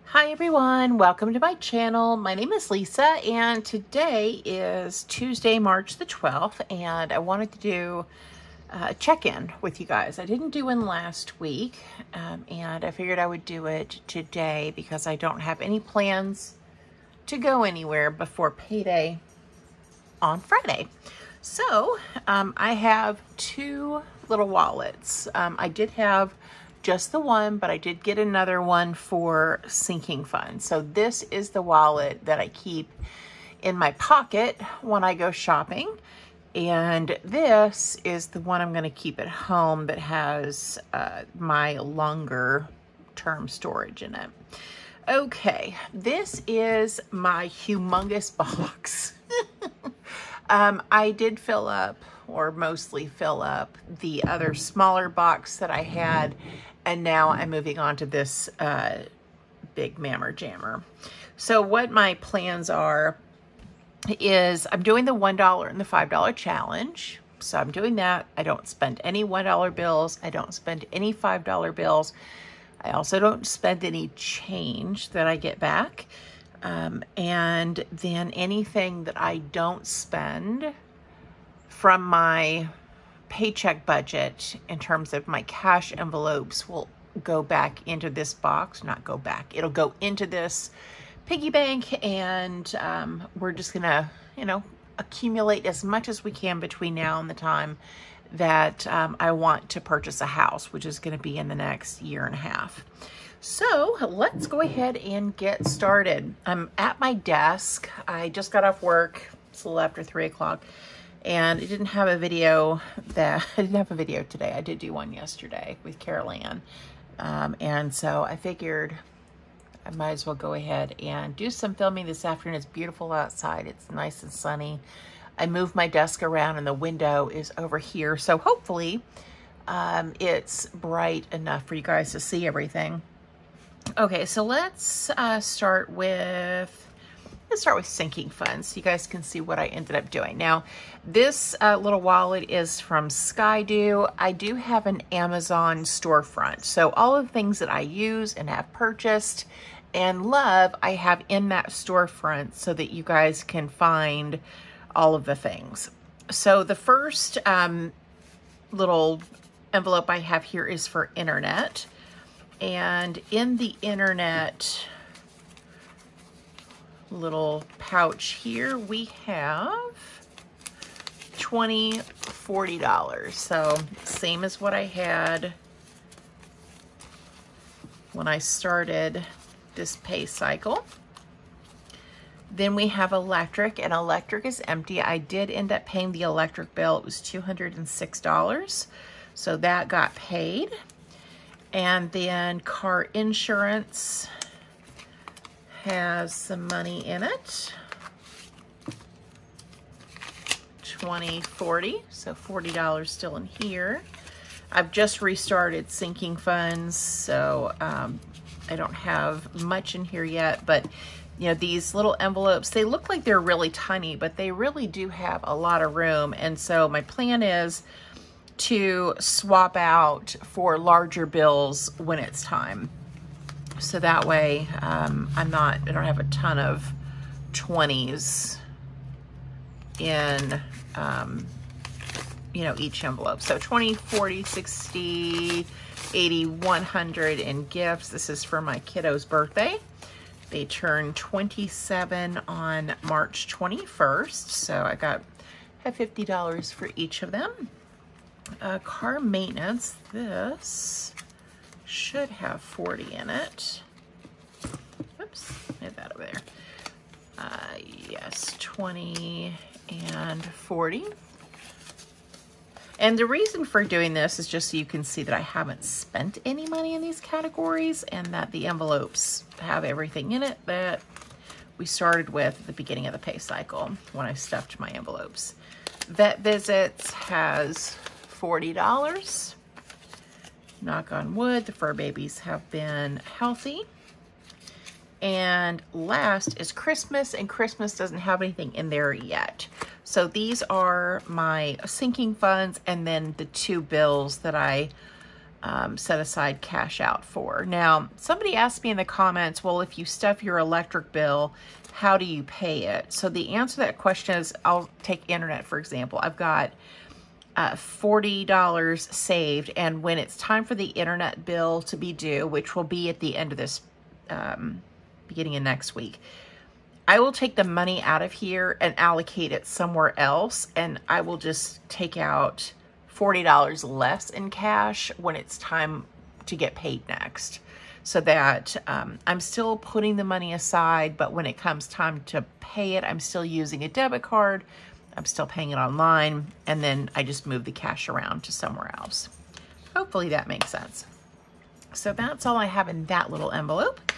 Hi everyone, welcome to my channel. My name is Lisa and today is Tuesday, March the 12th, and I wanted to do a check-in with you guys. I didn't do one last week and I figured I would do it today because I don't have any plans to go anywhere before payday on Friday. So I have two little wallets. I did have just the one, but I did get another one for sinking funds. So this is the wallet that I keep in my pocket when I go shopping. And this is the one I'm going to keep at home that has my longer term storage in it. Okay, this is my humongous box. I did fill up, or mostly fill up, the other smaller box that I had, and now I'm moving on to this big mammer jammer. So what my plans are is I'm doing the $1 and the $5 challenge. So I'm doing that. I don't spend any $1 bills. I don't spend any $5 bills. I also don't spend any change that I get back. And then anything that I don't spend from my paycheck budget in terms of my cash envelopes will go back into this box. Not go back. It'll go into this piggy bank, and we're just gonna, accumulate as much as we can between now and the time that I want to purchase a house, which is going to be in the next year and a half. So let's go ahead and get started. I'm at my desk. I just got off work. It's a little after 3 o'clock. And I didn't have a video today. I did do one yesterday with Carol Ann. And so I figured I might as well go ahead and do some filming this afternoon. It's beautiful outside. It's nice and sunny. I moved my desk around and the window is over here. So hopefully it's bright enough for you guys to see everything. Okay, so let's start with sinking funds so you guys can see what I ended up doing. Now, this little wallet is from Skydo. I do have an Amazon storefront. So all of the things that I use and have purchased and love, I have in that storefront so that you guys can find all of the things. So the first little envelope I have here is for internet. And in the internet little pouch here, we have $20, $40. So same as what I had when I started this pay cycle. Then we have electric, and electric is empty. I did end up paying the electric bill. It was $206. So that got paid. And then car insurance has some money in it. $20, $40, so $40 still in here. I've just restarted sinking funds, so I don't have much in here yet, but these little envelopes, they look like they're really tiny, but they really do have a lot of room. And so my plan is to swap out for larger bills when it's time. So that way I don't have a ton of 20s in, each envelope. So 20, 40, 60, 80, 100 in gifts. This is for my kiddo's birthday. They turned 27 on March 21st. So I have $50 for each of them. Car maintenance, this should have 40 in it. Oops, I had that over there. Yes, 20 and 40. And the reason for doing this is just so you can see that I haven't spent any money in these categories and that the envelopes have everything in it that we started with at the beginning of the pay cycle when I stuffed my envelopes. Vet visits has $40. Knock on wood, the fur babies have been healthy. And last is Christmas, and Christmas doesn't have anything in there yet. So these are my sinking funds and then the two bills that I set aside cash out for. Now, somebody asked me in the comments, well, if you stuff your electric bill, how do you pay it? So the answer to that question is, I'll take internet, for example. I've got $40 saved, and when it's time for the internet bill to be due, which will be at the end of this, beginning of next week, I will take the money out of here and allocate it somewhere else, and I will just take out $40 less in cash when it's time to get paid next, so that I'm still putting the money aside, but when it comes time to pay it, I'm still using a debit card, I'm still paying it online, and then I just move the cash around to somewhere else. Hopefully that makes sense. So that's all I have in that little envelope.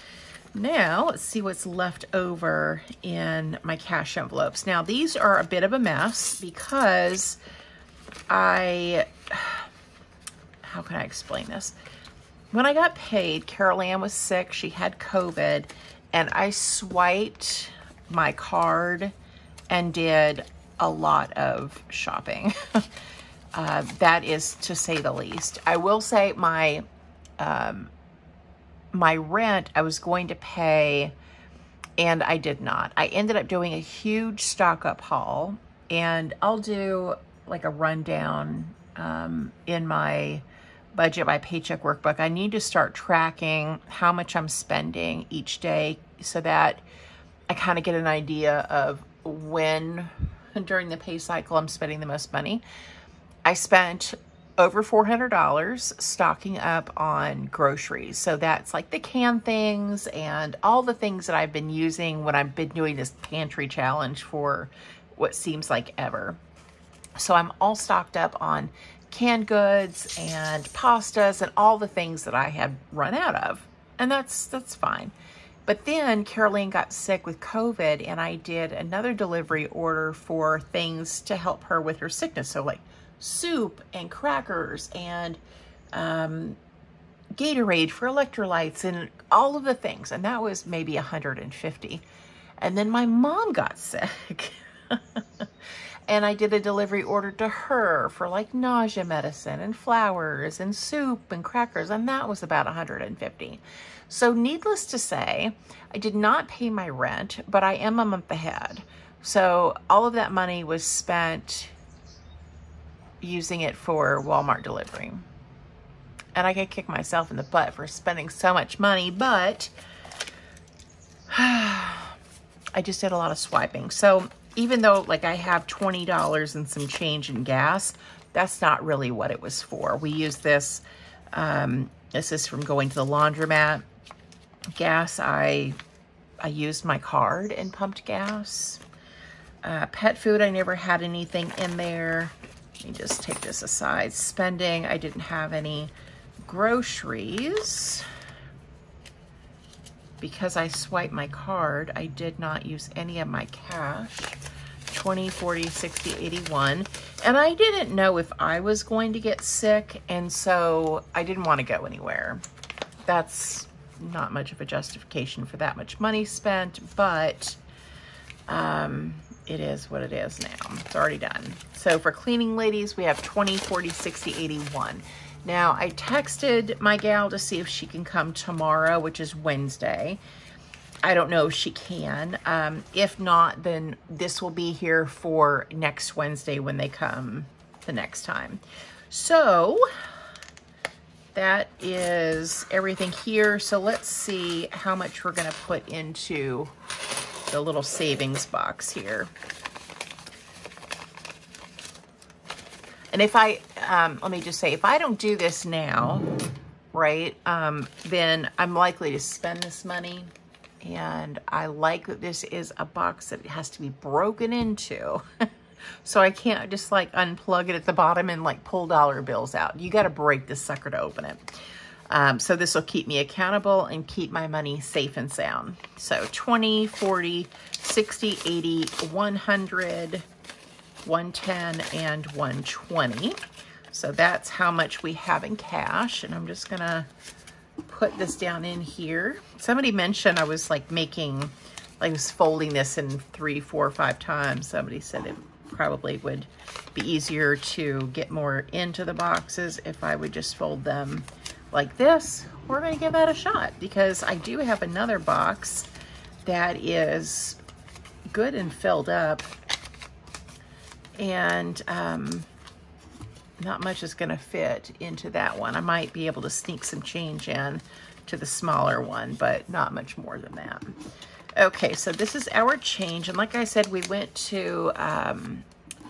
Now, let's see what's left over in my cash envelopes. Now, these are a bit of a mess because how can I explain this? When I got paid, Carol Ann was sick, she had COVID, and I swiped my card and did a lot of shopping. That is to say the least. I will say my rent I was going to pay, and I did not. I ended up doing a huge stock up haul, and I'll do like a rundown in my budget by Paycheck workbook. I need to start tracking how much I'm spending each day so that I kind of get an idea of when during the pay cycle I'm spending the most money. I spent over $400 stocking up on groceries. So that's like the canned things and all the things that I've been using when I've been doing this pantry challenge for what seems like ever. So I'm all stocked up on canned goods and pastas and all the things that I had run out of. And that's fine. But then Caroline got sick with COVID, and I did another delivery order for things to help her with her sickness. So like soup and crackers and Gatorade for electrolytes and all of the things. And that was maybe $150. And then my mom got sick. And I did a delivery order to her for like nausea medicine and flowers and soup and crackers. And that was about $150. So needless to say, I did not pay my rent, but I am a month ahead. So all of that money was spent using it for Walmart delivery. And I could kick myself in the butt for spending so much money, but I just did a lot of swiping. So even though like I have $20 and some change in gas, that's not really what it was for. We use this, this is from going to the laundromat. Gas, I used my card and pumped gas. Pet food, I never had anything in there. Let me just take this aside. Spending, I didn't have any. Groceries, because I swiped my card, I did not use any of my cash. 20, 40, 60, 81. And I didn't know if I was going to get sick, and so I didn't want to go anywhere. That's not much of a justification for that much money spent, but it is what it is now. It's already done. So for cleaning ladies, we have 20, 40, 60, 81. Now, I texted my gal to see if she can come tomorrow, which is Wednesday. I don't know if she can. If not, then this will be here for next Wednesday when they come the next time. So that is everything here. So let's see how much we're going to put into the little savings box here. And if I, let me just say, if I don't do this now, right, then I'm likely to spend this money. And I like that this is a box that has to be broken into. So I can't just like unplug it at the bottom and like pull dollar bills out. You got to break this sucker to open it. So this will keep me accountable and keep my money safe and sound. So 20, 40, 60, 80, 100, 110, and 120. So that's how much we have in cash. And I'm just gonna put this down in here. Somebody mentioned I was like making, I was folding this in 3, 4, 5 times. Somebody said it probably would be easier to get more into the boxes if I would just fold them like this, we're going to give that a shot, because I do have another box that is good and filled up, and not much is going to fit into that one. I might be able to sneak some change in to the smaller one, but not much more than that. Okay, so this is our change, and like I said, we went to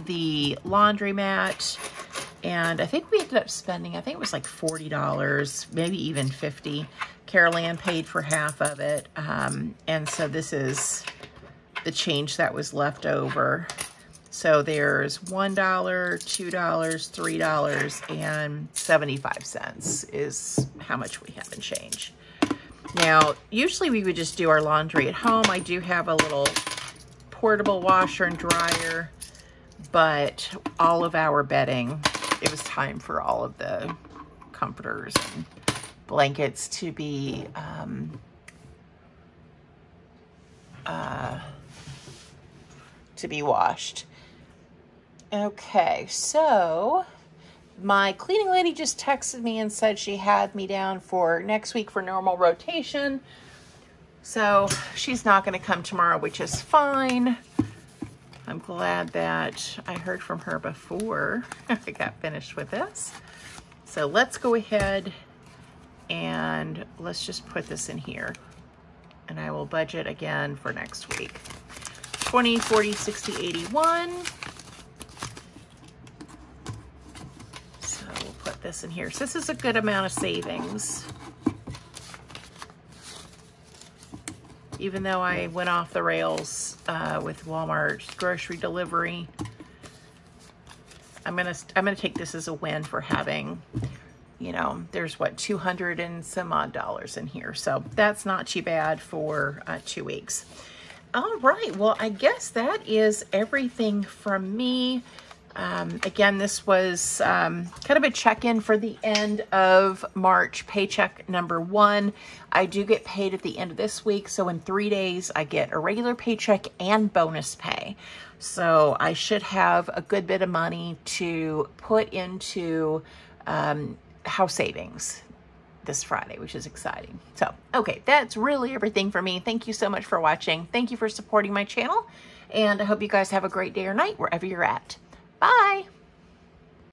the laundromat, and I think we ended up spending, I think it was like $40, maybe even $50. Carol Ann paid for half of it, and so this is the change that was left over. So there's $1, $2, $3.75 is how much we have in change. Now, usually we would just do our laundry at home. I do have a little portable washer and dryer, but all of our bedding, it was time for all of the comforters and blankets to be washed. Okay, so my cleaning lady just texted me and said she had me down for next week for normal rotation. So she's not going to come tomorrow, which is fine. I'm glad that I heard from her before I got finished with this. So let's go ahead and let's just put this in here. And I will budget again for next week. 20, 40, 60, 81. So we'll put this in here. So this is a good amount of savings. Even though I went off the rails with Walmart grocery delivery, I'm gonna take this as a win for having, you know, there's what, 200 and some odd dollars in here. So that's not too bad for 2 weeks. All right, well, I guess that is everything from me. Again, this was kind of a check-in for the end of March, paycheck number 1. I do get paid at the end of this week, so in 3 days, I get a regular paycheck and bonus pay. So I should have a good bit of money to put into house savings this Friday, which is exciting. So, okay, that's really everything for me. Thank you so much for watching. Thank you for supporting my channel, and I hope you guys have a great day or night wherever you're at. Bye.